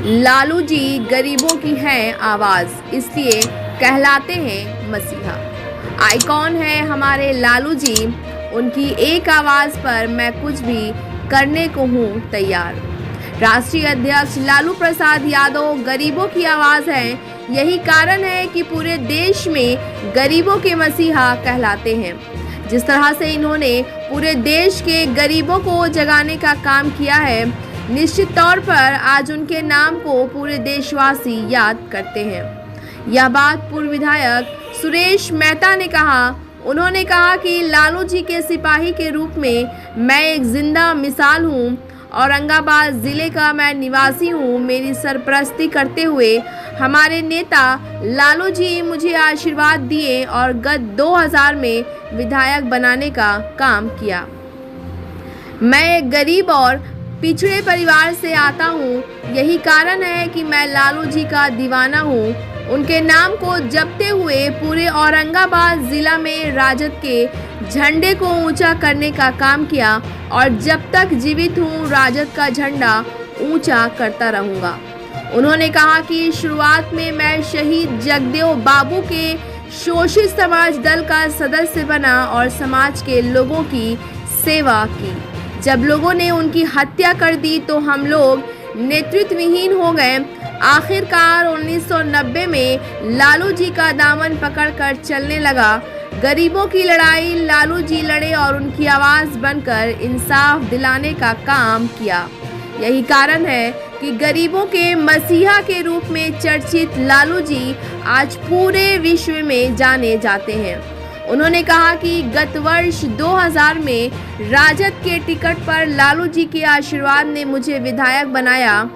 लालू जी गरीबों की हैं आवाज़, इसलिए कहलाते हैं मसीहा। आइकॉन है हमारे लालू जी, उनकी एक आवाज़ पर मैं कुछ भी करने को हूँ तैयार। राष्ट्रीय अध्यक्ष लालू प्रसाद यादव गरीबों की आवाज़ हैं। यही कारण है कि पूरे देश में गरीबों के मसीहा कहलाते हैं। जिस तरह से इन्होंने पूरे देश के गरीबों को जगाने का काम किया है, निश्चित तौर पर आज उनके नाम को पूरे देशवासी याद करते हैं। यह बात पूर्व विधायक सुरेश मेहता ने कहा। उन्होंने कहा कि लालू जी के सिपाही के रूप में मैं एक जिंदा मिसाल हूँ। औरंगाबाद ज़िले का मैं निवासी हूँ। मेरी सरपरस्ती करते हुए हमारे नेता लालू जी मुझे आशीर्वाद दिए और गत 2000 में विधायक बनाने का काम किया। मैं एक गरीब और पिछड़े परिवार से आता हूँ। यही कारण है कि मैं लालू जी का दीवाना हूँ। उनके नाम को जपते हुए पूरे औरंगाबाद ज़िला में राजद के झंडे को ऊंचा करने का काम किया और जब तक जीवित हूँ राजद का झंडा ऊंचा करता रहूँगा। उन्होंने कहा कि शुरुआत में मैं शहीद जगदेव बाबू के शोषित समाज दल का सदस्य बना और समाज के लोगों की सेवा की। जब लोगों ने उनकी हत्या कर दी तो हम लोग नेतृत्वहीन हो गए। आखिरकार 1990 में लालू जी का दामन पकड़कर चलने लगा। गरीबों की लड़ाई लालू जी लड़े और उनकी आवाज़ बनकर इंसाफ दिलाने का काम किया। यही कारण है कि गरीबों के मसीहा के रूप में चर्चित लालू जी आज पूरे विश्व में जाने जाते हैं। उन्होंने कहा कि गत वर्ष 2000 में राजद के टिकट पर लालू जी के आशीर्वाद ने मुझे विधायक बनाया।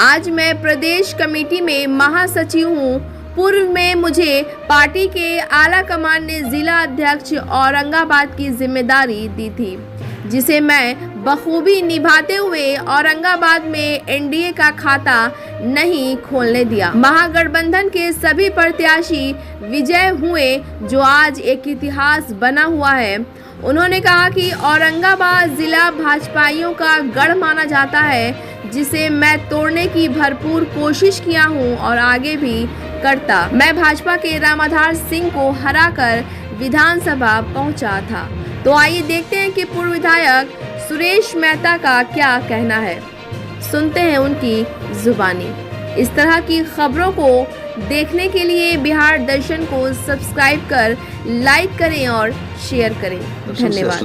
आज मैं प्रदेश कमेटी में महासचिव हूँ। पूर्व में मुझे पार्टी के आला कमान ने जिला अध्यक्ष औरंगाबाद की जिम्मेदारी दी थी, जिसे मैं बखूबी निभाते हुए औरंगाबाद में एनडीए का खाता नहीं खोलने दिया। महागठबंधन के सभी प्रत्याशी विजय हुए, जो आज एक इतिहास बना हुआ है। उन्होंने कहा कि औरंगाबाद जिला भाजपाइयों का गढ़ माना जाता है, जिसे मैं तोड़ने की भरपूर कोशिश किया हूं और आगे भी करता। मैं भाजपा के रामाधार सिंह को हराकर विधानसभा पहुंचा था। तो आइए देखते हैं कि पूर्व विधायक सुरेश मेहता का क्या कहना है। सुनते हैं उनकी जुबानी। इस तरह की खबरों को देखने के लिए बिहार दर्शन को सब्सक्राइब कर लाइक करें और शेयर करें। धन्यवाद।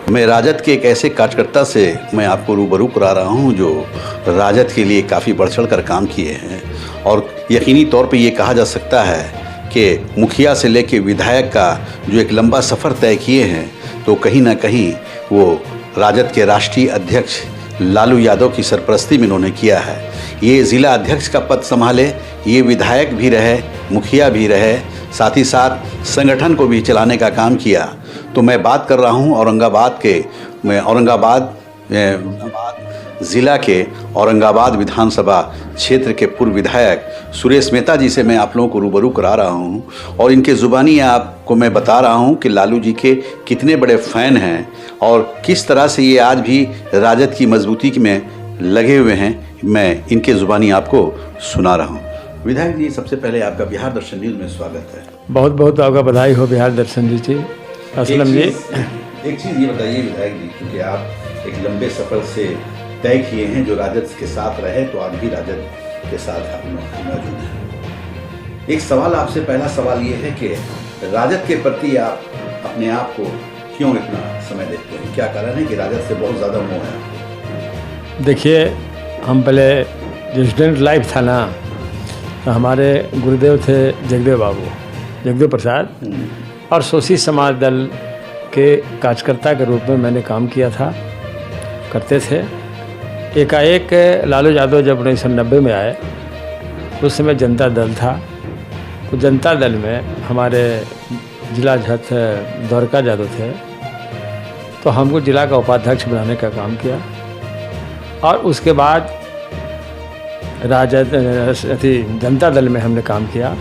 मैं राजद के एक ऐसे कार्यकर्ता से मैं आपको रूबरू करा रहा हूं जो राजद के लिए काफ़ी बढ़ चढ़ कर काम किए हैं और यकीनी तौर पे ये कहा जा सकता है कि मुखिया से लेकर विधायक का जो एक लंबा सफ़र तय किए हैं, तो कहीं ना कहीं वो राजद के राष्ट्रीय अध्यक्ष लालू यादव की सरपरस्ती में इन्होंने किया है। ये ज़िला अध्यक्ष का पद संभाले, ये विधायक भी रहे, मुखिया भी रहे, साथ ही साथ संगठन को भी चलाने का काम किया। तो मैं बात कर रहा हूँ औरंगाबाद ज़िला के औरंगाबाद विधानसभा क्षेत्र के पूर्व विधायक सुरेश मेहता जी से मैं आप लोगों को रूबरू करा रहा हूं और इनके ज़ुबानी आपको मैं बता रहा हूं कि लालू जी के कितने बड़े फ़ैन हैं और किस तरह से ये आज भी राजद की मजबूती में लगे हुए हैं। मैं इनके ज़ुबानी आपको सुना रहा हूं। विधायक जी, सबसे पहले आपका बिहार दर्शन न्यूज़ में स्वागत है। बहुत बहुत आपका बधाई हो बिहार दर्शन जी। असलम जी, एक चीज़ ये बताइए विधायक जी, क्योंकि आप एक लंबे सफ़र से तय किए हैं, जो राजद के साथ रहे तो आज भी राजद के साथ आप मौजूद हैं। एक सवाल आपसे, पहला सवाल ये है कि राजद के प्रति आप अपने आप को क्यों इतना समय देते हैं? क्या कारण है कि राजद से बहुत ज़्यादा मोह है? देखिए, हम पहले जो स्टूडेंट लाइफ था ना, तो हमारे गुरुदेव थे जगदेव बाबू, जगदेव प्रसाद, और शोषित समाज दल के कार्यकर्ता के रूप में मैंने काम किया था, करते थे। एकाएक लालू यादव जब 1990 में आए, उस समय जनता दल था। तो जनता दल में हमारे जिला अध्यक्ष द्वारका यादव थे, तो हमको जिला का उपाध्यक्ष बनाने का काम किया और उसके बाद जनता दल में हमने काम किया।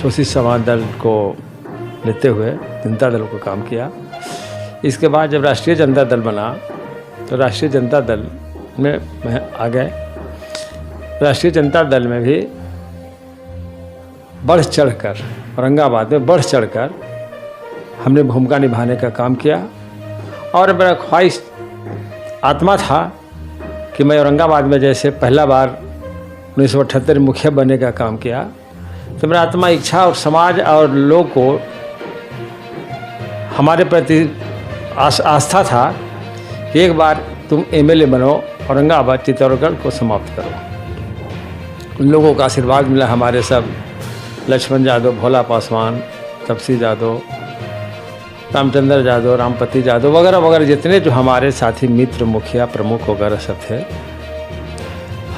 शोषित समाज दल को लेते हुए जनता दल को काम किया। इसके बाद जब राष्ट्रीय जनता दल बना, तो राष्ट्रीय जनता दल में आ गए। राष्ट्रीय जनता दल में भी बढ़ चढ़कर, औरंगाबाद में बढ़ चढ़कर हमने भूमिका निभाने का काम किया। और मेरा ख्वाहिश आत्मा था कि मैं औरंगाबाद में जैसे पहला बार 1978 मुखिया बनने का काम किया, तो मेरा आत्मा इच्छा और समाज और लोग को हमारे प्रति आस्था था कि एक बार तुम एमएलए बनो, औरंगाबाद चित्तौड़गढ़ को समाप्त करो। उन लोगों का आशीर्वाद मिला। हमारे सब लक्ष्मण यादव, भोला पासवान, तपसी यादव, रामचंद्र यादव, रामपति यादव वगैरह वगैरह जितने जो हमारे साथी मित्र, मुखिया, प्रमुख वगैरह सब थे,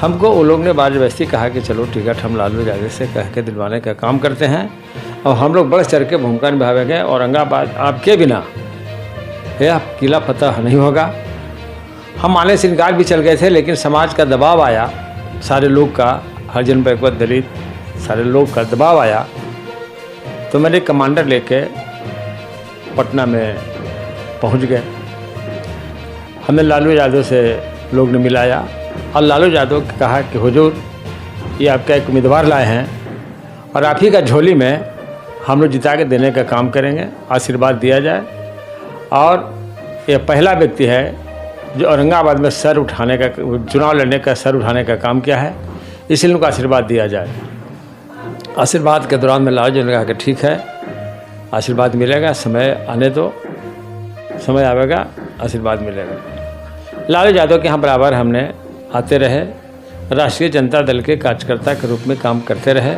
हमको वो लोग ने बाज़बस्ती कहा कि चलो टिकट हम लालू यादव से कह के दिलवाने का काम करते हैं और हम लोग बढ़ चढ़ के भूमिका निभावेंगे। औरंगाबाद आपके बिना यह किला फतह नहीं होगा। हम आने से इनकार भी चल गए थे, लेकिन समाज का दबाव आया, सारे लोग का, हरिजन, बैकवर्ड, दलित सारे लोग का दबाव आया। तो मैंने कमांडर लेके पटना में पहुंच गए। हमें लालू यादव से लोग ने मिलाया और लालू यादव ने कहा कि हुजूर, ये आपका एक उम्मीदवार लाए हैं और आप ही का झोली में हम लोग जिता के देने का काम करेंगे, आशीर्वाद दिया जाए। और ये पहला व्यक्ति है जो औरंगाबाद में सर उठाने का, चुनाव लड़ने का सर उठाने का काम किया है, इसलिए उनको आशीर्वाद दिया जाए। आशीर्वाद के दौरान में लालू जी ने कहा कि ठीक है, आशीर्वाद मिलेगा, समय आने दो, समय आएगा, आशीर्वाद मिलेगा। लालू यादव के यहाँ बराबर हमने आते रहे, राष्ट्रीय जनता दल के कार्यकर्ता के रूप में काम करते रहे।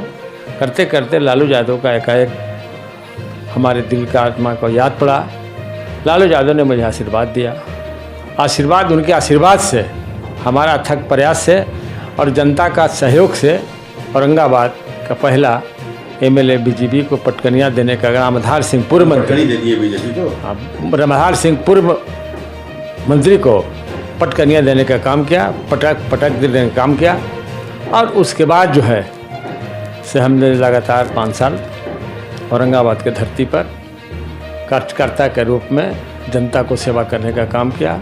करते करते लालू यादव का एकाएक हमारे दिल का, आत्मा को याद पड़ा। लालू यादव ने मुझे आशीर्वाद दिया। आशीर्वाद, उनके आशीर्वाद से, हमारा अथक प्रयास से और जनता का सहयोग से औरंगाबाद का पहला एमएलए बीजेपी को पटकनिया देने का, रामधार सिंह पूर्व मंत्री दे दिए बीजेपी को, रामधार सिंह पूर्व मंत्री को पटकनिया देने का काम किया, पटक देने का काम किया। और उसके बाद जो है से हमने लगातार 5 साल औरंगाबाद के धरती पर कार्यकर्ता के रूप में जनता को सेवा करने का काम किया।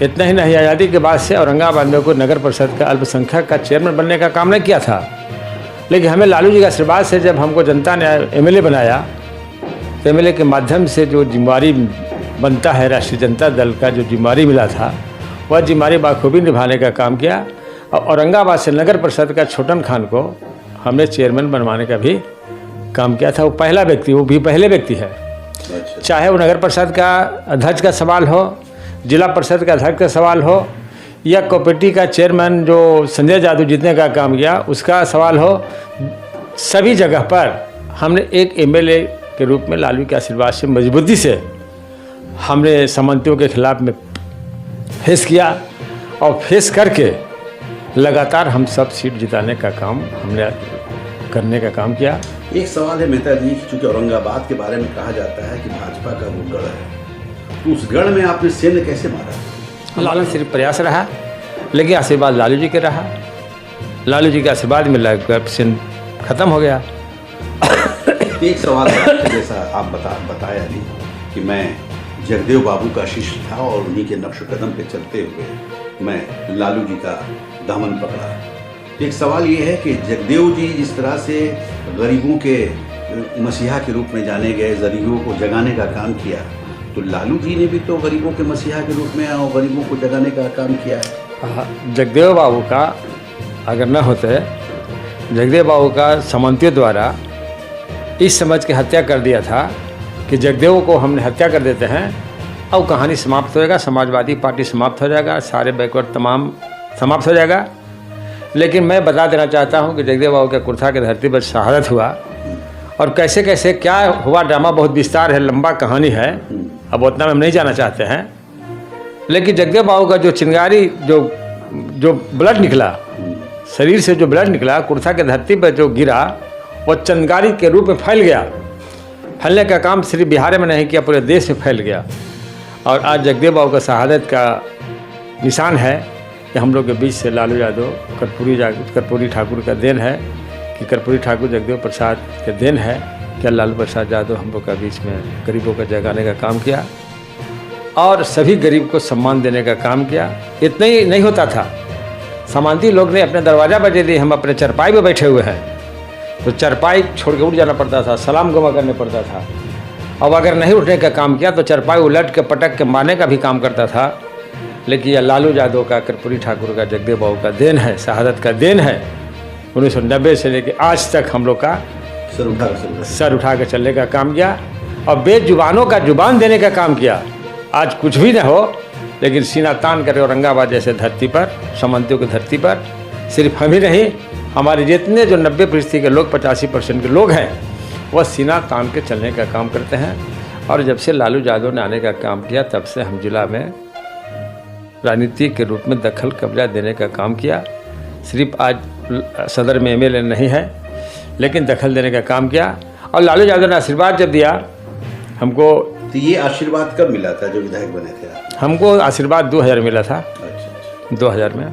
इतना ही नहीं, आज़ादी के बाद से औरंगाबाद में कोई नगर परिषद का अल्पसंख्यक का चेयरमैन बनने का काम नहीं किया था, लेकिन हमें लालू जी के आशीर्वाद से जब हमको जनता ने एमएलए बनाया, तो एमएलए के माध्यम से जो जिम्मेवारी बनता है, राष्ट्रीय जनता दल का जो जिम्मेवारी मिला था, वह जिम्मेवारी बाखूबी निभाने का काम किया। और औरंगाबाद से नगर परिषद का छोटन खान को हमने चेयरमैन बनवाने का भी काम किया था। वो पहला व्यक्ति, वो भी पहले व्यक्ति है। चाहे वो नगर परिषद का अध्यक्ष का सवाल हो, जिला परिषद का अध्यक्ष का सवाल हो, या कोऑपरेटिव का चेयरमैन जो संजय यादव जीतने का काम किया उसका सवाल हो, सभी जगह पर हमने एक एमएलए के रूप में लालू के आशीर्वाद से मजबूती से हमने सामंतियों के खिलाफ में फेस किया और फेस करके लगातार हम सब सीट जिताने का काम हमने करने का काम किया। एक सवाल है मेहता जी, चूँकि औरंगाबाद के बारे में कहा जाता है कि भाजपा का वो गढ़ है, तो उस गढ़ में आपने सेंध कैसे मारा? लालू सिर्फ प्रयास रहा, लेकिन आशीर्वाद लालू जी के रहा। लालू जी के आशीर्वाद में सेंध खत्म हो गया। एक सवाल है, जैसा आप बताया अभी कि मैं जगदेव बाबू का शिष्य था और उन्हीं के नक्श कदम पे चलते हुए मैं लालू जी का दामन पकड़ा। एक सवाल ये है कि जगदेव जी जिस तरह से गरीबों के मसीहा के रूप में जाने गए, गरीबों को जगाने का काम किया, तो लालू जी ने भी तो गरीबों के मसीहा के रूप में और गरीबों को जगाने का काम किया है। जगदेव बाबू का अगर न होते, जगदेव बाबू का सामंतियों द्वारा इस समझ के हत्या कर दिया था कि जगदेव को हमने हत्या कर देते हैं और कहानी समाप्त हो जाएगा, समाजवादी पार्टी समाप्त हो जाएगा, सारे बैकवर्ड तमाम समाप्त हो जाएगा। लेकिन मैं बता देना चाहता हूं कि जगदेव बाबू के कुर्था के धरती पर शहादत हुआ और कैसे कैसे क्या हुआ, ड्रामा बहुत विस्तार है, लंबा कहानी है, अब उतना में हम नहीं जाना चाहते हैं। लेकिन जगदेव बाबू का जो चिंगारी जो ब्लड निकला, शरीर से जो ब्लड निकला, कुर्था के धरती पर जो गिरा, वो चिंगारी के रूप में फैल गया। फैलने का काम सिर्फ बिहार में नहीं किया, पूरे देश में फैल गया। और आज जगदेव बाबू का शहादत का निशान है कि हम लोग के बीच से लालू यादव, कर्पूरी ठाकुर का देन है कि कर्पूरी ठाकुर जगदेव प्रसाद के देन है क्या लालू प्रसाद यादव हम लोग का बीच में गरीबों का जगाने का काम किया। और सभी गरीब को सम्मान देने का काम किया। इतना ही नहीं होता था, सामंती लोग ने अपने दरवाज़ा बजे दिए, हम अपने चरपाई पे बैठे हुए हैं तो चरपाई छोड़ के उठ जाना पड़ता था, सलाम गवा करने पड़ता था। अब अगर नहीं उठने का काम किया तो चरपाई उलट के पटक के मारने का भी काम करता था। लेकिन यह लालू यादव का, कर्पूरी ठाकुर का, जगदेव बाबू का देन है, शहादत का देन है। 1990 से लेकर आज तक हम लोग का सर उठा कर चलने का काम किया और बेजुबानों का जुबान देने का काम किया। आज कुछ भी न हो लेकिन सीना तान कर औरंगाबाद जैसे धरती पर, सामंतियों की धरती पर सिर्फ हम ही नहीं, हमारे जितने जो 90% के लोग, 85% के लोग हैं, वह सीना तान के चलने का काम करते हैं। और जब से लालू यादव ने आने का काम किया तब से हम जिला में राजनीति के रूप में दखल कब्जा देने का काम किया। सिर्फ आज सदर में MLA नहीं है लेकिन दखल देने का काम किया। और लालू यादव ने आशीर्वाद जब दिया हमको, तो ये आशीर्वाद कब मिला था जो विधायक बने थे आप? हमको आशीर्वाद 2000 मिला था। अच्छा। 2000 में।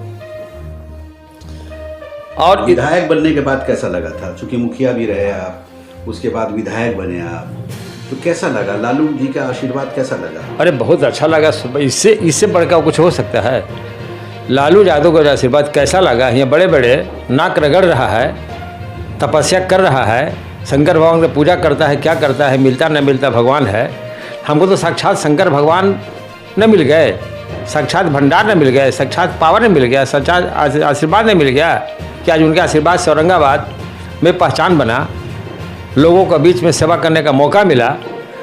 और विधायक बनने के बाद कैसा लगा था? चूंकि मुखिया भी रहे आप, उसके बाद विधायक बने आप, तो कैसा लगा? लालू जी का आशीर्वाद कैसा लगा? अरे बहुत अच्छा लगा। इससे बढ़कर कुछ हो सकता है? लालू यादव का आशीर्वाद कैसा लगा? यहाँ बड़े बड़े नाक रगड़ रहा है, तपस्या कर रहा है, शंकर भगवान की पूजा करता है, क्या करता है, मिलता न मिलता भगवान है। हमको तो साक्षात शंकर भगवान न मिल गए, साक्षात भंडार न मिल गए, साक्षात पावर न मिल गया, साक्षात आशीर्वाद न मिल गया कि आज उनके आशीर्वाद से औरंगाबाद में पहचान बना, लोगों का बीच में सेवा करने का मौका मिला।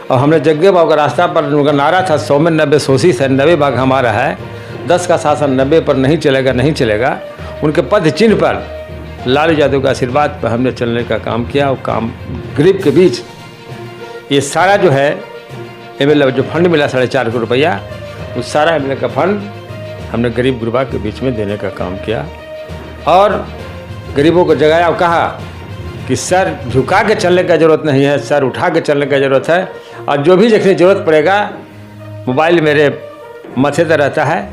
और हमने जगदेव बाबू का रास्ता पर उनका नारा था 100 में 90 सोशीस है, 90 भाग हमारा है, 10 का शासन 90 पर नहीं चलेगा, नहीं चलेगा। उनके पद चिन्ह पर लालू यादव के आशीर्वाद पर हमने चलने का काम किया। और काम गरीब के बीच ये सारा जो है MLA जो फंड मिला 4.5 करोड़ रुपया, उस सारा MLA का फंड हमने गरीब गुरबा के बीच में देने का काम किया। और गरीबों को जगाया और कहा कि सर झुका के चलने का ज़रूरत नहीं है, सर उठा के चलने का ज़रूरत है। और जो भी देखने ज़रूरत पड़ेगा, मोबाइल मेरे माथे पर रहता है,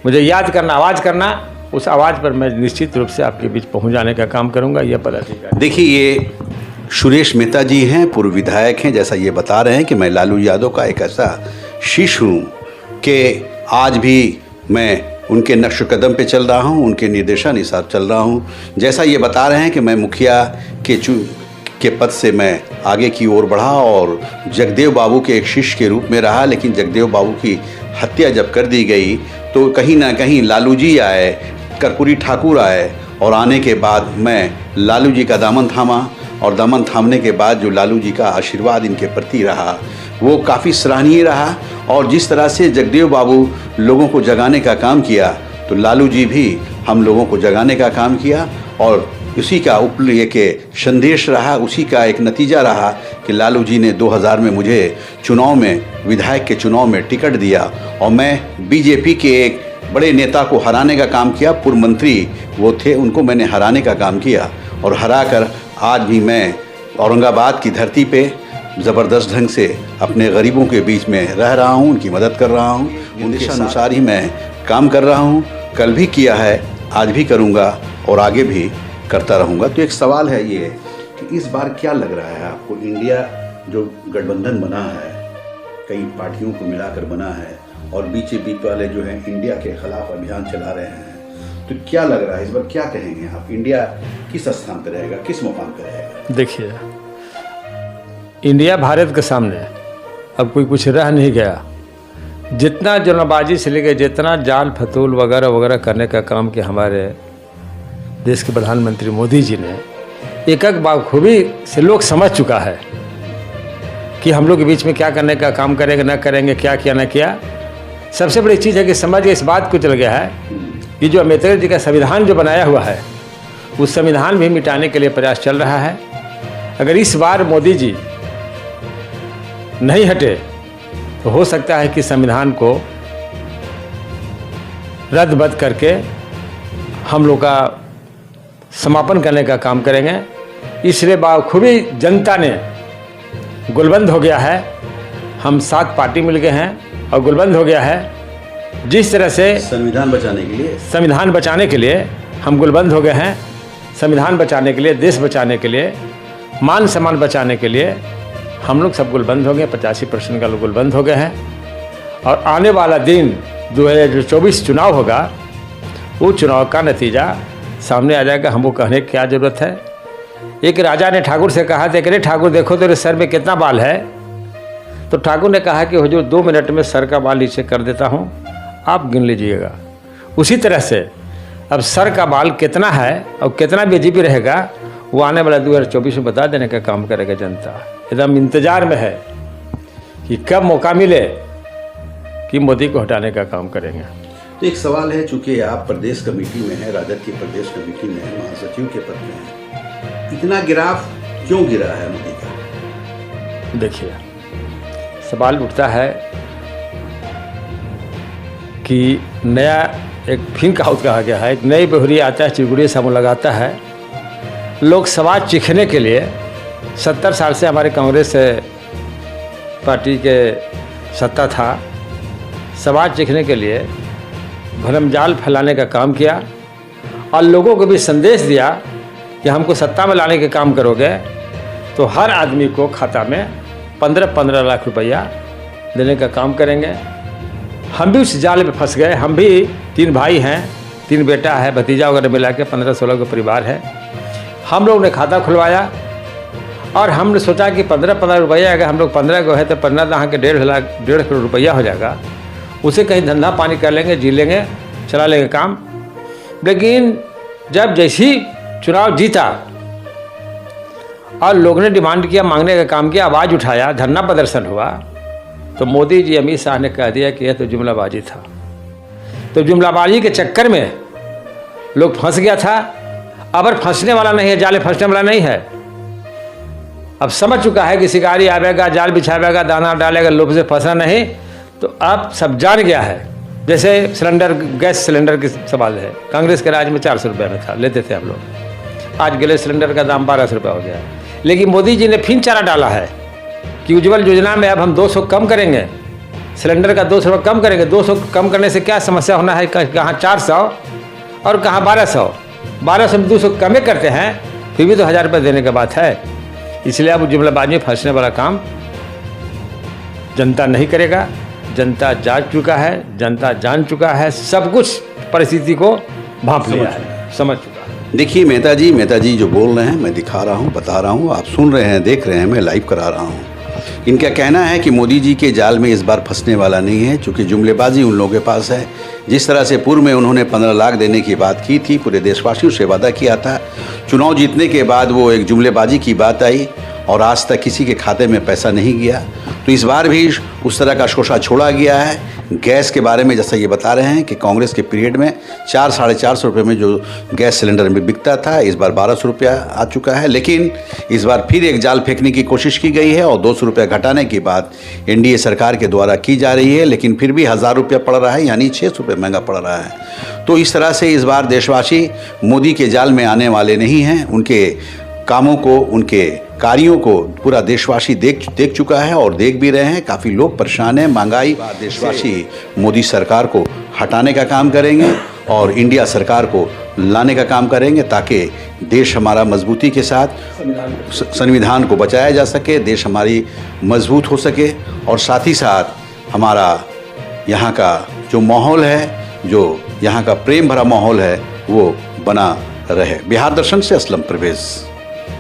मुझे याद करना, आवाज़ करना, उस आवाज़ पर मैं निश्चित रूप से आपके बीच पहुंच जाने का काम करूंगा। यह पदाधिकारी देखिए, ये सुरेश मेहता जी हैं, पूर्व विधायक हैं। जैसा ये बता रहे हैं कि मैं लालू यादव का एक ऐसा शिष्य हूँ कि आज भी मैं उनके नक्श कदम पे चल रहा हूँ, उनके निर्देशानुसार चल रहा हूँ। जैसा ये बता रहे हैं कि मैं मुखिया के पद से मैं आगे की ओर बढ़ा और जगदेव बाबू के एक शिष्य के रूप में रहा। लेकिन जगदेव बाबू की हत्या जब कर दी गई तो कहीं ना कहीं लालू जी आए, कर्पूरी ठाकुर आए, और आने के बाद मैं लालू जी का दामन थामा। और दामन थामने के बाद जो लालू जी का आशीर्वाद इनके प्रति रहा वो काफ़ी सराहनीय रहा। और जिस तरह से जगदेव बाबू लोगों को जगाने का काम किया तो लालू जी भी हम लोगों को जगाने का काम किया। और उसी का उपलय के संदेश रहा, उसी का एक नतीजा रहा कि लालू जी ने 2000 में मुझे चुनाव में, विधायक के चुनाव में टिकट दिया और मैं बीजेपी के एक बड़े नेता को हराने का काम किया। पूर्व मंत्री वो थे, उनको मैंने हराने का काम किया और हरा कर आज भी मैं औरंगाबाद की धरती पे ज़बरदस्त ढंग से अपने गरीबों के बीच में रह रहा हूँ, उनकी मदद कर रहा हूँ। उनके अनुसार ही मैं काम कर रहा हूँ, कल भी किया है, आज भी करूँगा और आगे भी करता रहूँगा। तो एक सवाल है ये कि इस बार क्या लग रहा है आपको? इंडिया जो गठबंधन बना है, कई पार्टियों को मिलाकर बना है और बीजेपी वाले जो हैं इंडिया के खिलाफ अभियान चला रहे हैं, तो क्या लग रहा है इस बार? क्या कहेंगे आप? इंडिया किस स्थान पर रहेगा, किस मुकाम पर रहेगा? देखिए, इंडिया भारत के सामने अब कोई कुछ रह नहीं गया। जितना जुल्मबाजी से लेकर जितना जाल फतूल वगैरह वगैरह करने का काम किया हमारे देश के प्रधानमंत्री मोदी जी ने, एक एक बाखूबी से लोग समझ चुका है कि हम लोग के बीच में क्या करने का काम करेंगे, न करेंगे, क्या किया न किया। सबसे बड़ी चीज़ है कि समझ के इस बात को चल गया है कि जो अम्बेडकर जी का संविधान जो बनाया हुआ है, उस संविधान भी मिटाने के लिए प्रयास चल रहा है। अगर इस बार मोदी जी नहीं हटे तो हो सकता है कि संविधान को रद्द करके हम लोग का समापन करने का काम करेंगे। इसलिए बाखूबी जनता ने गुलबंद हो गया है। हम 7 पार्टी मिल गए हैं और गुलबंद हो गया है। जिस तरह से संविधान बचाने के लिए हम गुलबंद हो गए हैं, संविधान बचाने के लिए, देश बचाने के लिए, मान सम्मान बचाने के लिए हम लोग सब गुलबंद हो गए। 85% का लोग गुलबंद हो गए हैं। और आने वाला दिन 2024 चुनाव होगा, वो चुनाव का नतीजा सामने आ जाएगा। हमको कहने की क्या ज़रूरत है। एक राजा ने ठाकुर से कहा था कि अरे ठाकुर देखो तेरे सर में कितना बाल है। तो ठाकुर ने कहा कि हुजूर 2 मिनट में सर का बाल नीचे कर देता हूँ, आप गिन लीजिएगा। उसी तरह से अब सर का बाल कितना है और कितना बीजेपी रहेगा, वो आने वाला 2024 में बता देने का काम करेगा जनता। एकदम इंतजार में है कि कब मौका मिले कि मोदी को हटाने का काम करेंगे। तो एक सवाल है, चूंकि आप प्रदेश कमेटी में हैं, राजद की प्रदेश कमेटी में हैं, महासचिव के पद में हैं, इतना गिराफ क्यों गिरा है मोदी का? देखिए, सवाल उठता है कि नया एक फिर कहावत कहा गया है, एक नई बहुरी आता है चिड़गुड़ी से मुँह लगाता है। लोग स्वाद चीखने के लिए 70 साल से हमारे कांग्रेस पार्टी के सत्ता था, स्वाद चीखने के लिए भरमजाल फैलाने का काम किया और लोगों को भी संदेश दिया कि हमको सत्ता में लाने के काम करोगे तो हर आदमी को खाता में 15-15 लाख रुपया देने का काम करेंगे। हम भी उस जाल में फंस गए। हम भी 3 भाई हैं, 3 बेटा है, भतीजा वगैरह मिला के 15-16 का परिवार है। हम लोग ने खाता खुलवाया और हमने सोचा कि 15-15 रुपया, अगर हम लोग 15 को है तो 15 दहाँ के 1.5 करोड़ रुपया हो जाएगा। उसे कहीं धंधा पानी कर लेंगे, जी लेंगे, चला लेंगे काम। लेकिन जब जैसी चुनाव जीता और लोगों ने डिमांड किया, मांगने का काम किया, आवाज़ उठाया, धरना प्रदर्शन हुआ, तो मोदी जी अमित शाह ने कह दिया कि यह तो जुमलाबाजी था। तो जुमलाबाजी के चक्कर में लोग फंस गया था। अब फंसने वाला नहीं है, जाले फंसने वाला नहीं है। अब समझ चुका है कि शिकारी आवेगा, जाल बिछावेगा, दाना डालेगा, लोभ से फंसा नहीं। तो अब सब जान गया है। जैसे सिलेंडर, गैस सिलेंडर की सवाल है, कांग्रेस के राज में 400 रुपये में था, लेते थे हम लोग। आज गैस सिलेंडर का दाम 1200 रुपये हो गया है। लेकिन मोदी जी ने फिर चारा डाला है कि उज्ज्वल योजना में अब हम 200 कम करेंगे, सिलेंडर का 200 रुपये कम करेंगे। 200 कम करने से क्या समस्या होना है, कहाँ 400 और कहाँ 1200। 1200 में 200 कम करते हैं, फिर भी तो 1000 रुपये देने की बात है। इसलिए अब जुमलाबाजी में फंसने वाला काम जनता नहीं करेगा। जनता जान चुका है, जनता जान चुका है, सब कुछ परिस्थिति को भांप लिया है, समझ चुका है। देखिए मेहता जी जो बोल रहे हैं, मैं दिखा रहा हूँ, बता रहा हूँ, आप सुन रहे हैं, देख रहे हैं, मैं लाइव करा रहा हूँ। इनका कहना है कि मोदी जी के जाल में इस बार फंसने वाला नहीं है, क्योंकि जुमलेबाजी उन लोगों के पास है। जिस तरह से पूर्व में उन्होंने 15 लाख देने की बात की थी, पूरे देशवासियों से वादा किया था, चुनाव जीतने के बाद वो एक जुमलेबाजी की बात आई और आज तक किसी के खाते में पैसा नहीं गया। तो इस बार भी उस तरह का शोषा छोड़ा गया है। गैस के बारे में जैसा ये बता रहे हैं कि कांग्रेस के पीरियड में 400-450 रुपये में जो गैस सिलेंडर में बिकता था, इस बार 1200 रुपया आ चुका है। लेकिन इस बार फिर एक जाल फेंकने की कोशिश की गई है और 200 रुपया घटाने की बात एनडीए सरकार के द्वारा की जा रही है। लेकिन फिर भी 1000 रुपया पड़ रहा है, यानी 600 रुपये महंगा पड़ रहा है। तो इस तरह से इस बार देशवासी मोदी के जाल में आने वाले नहीं हैं। उनके कामों को, उनके कार्यों को पूरा देशवासी देख चुका है और देख भी रहे हैं। काफ़ी लोग परेशान हैं, महंगाई। देशवासी मोदी सरकार को हटाने का काम करेंगे और इंडिया सरकार को लाने का काम करेंगे, ताकि देश हमारा मजबूती के साथ संविधान को बचाया जा सके, देश हमारी मजबूत हो सके और साथ ही साथ हमारा यहाँ का जो माहौल है, जो यहाँ का प्रेम भरा माहौल है, वो बना रहे। बिहार दर्शन से असलम परवेज़।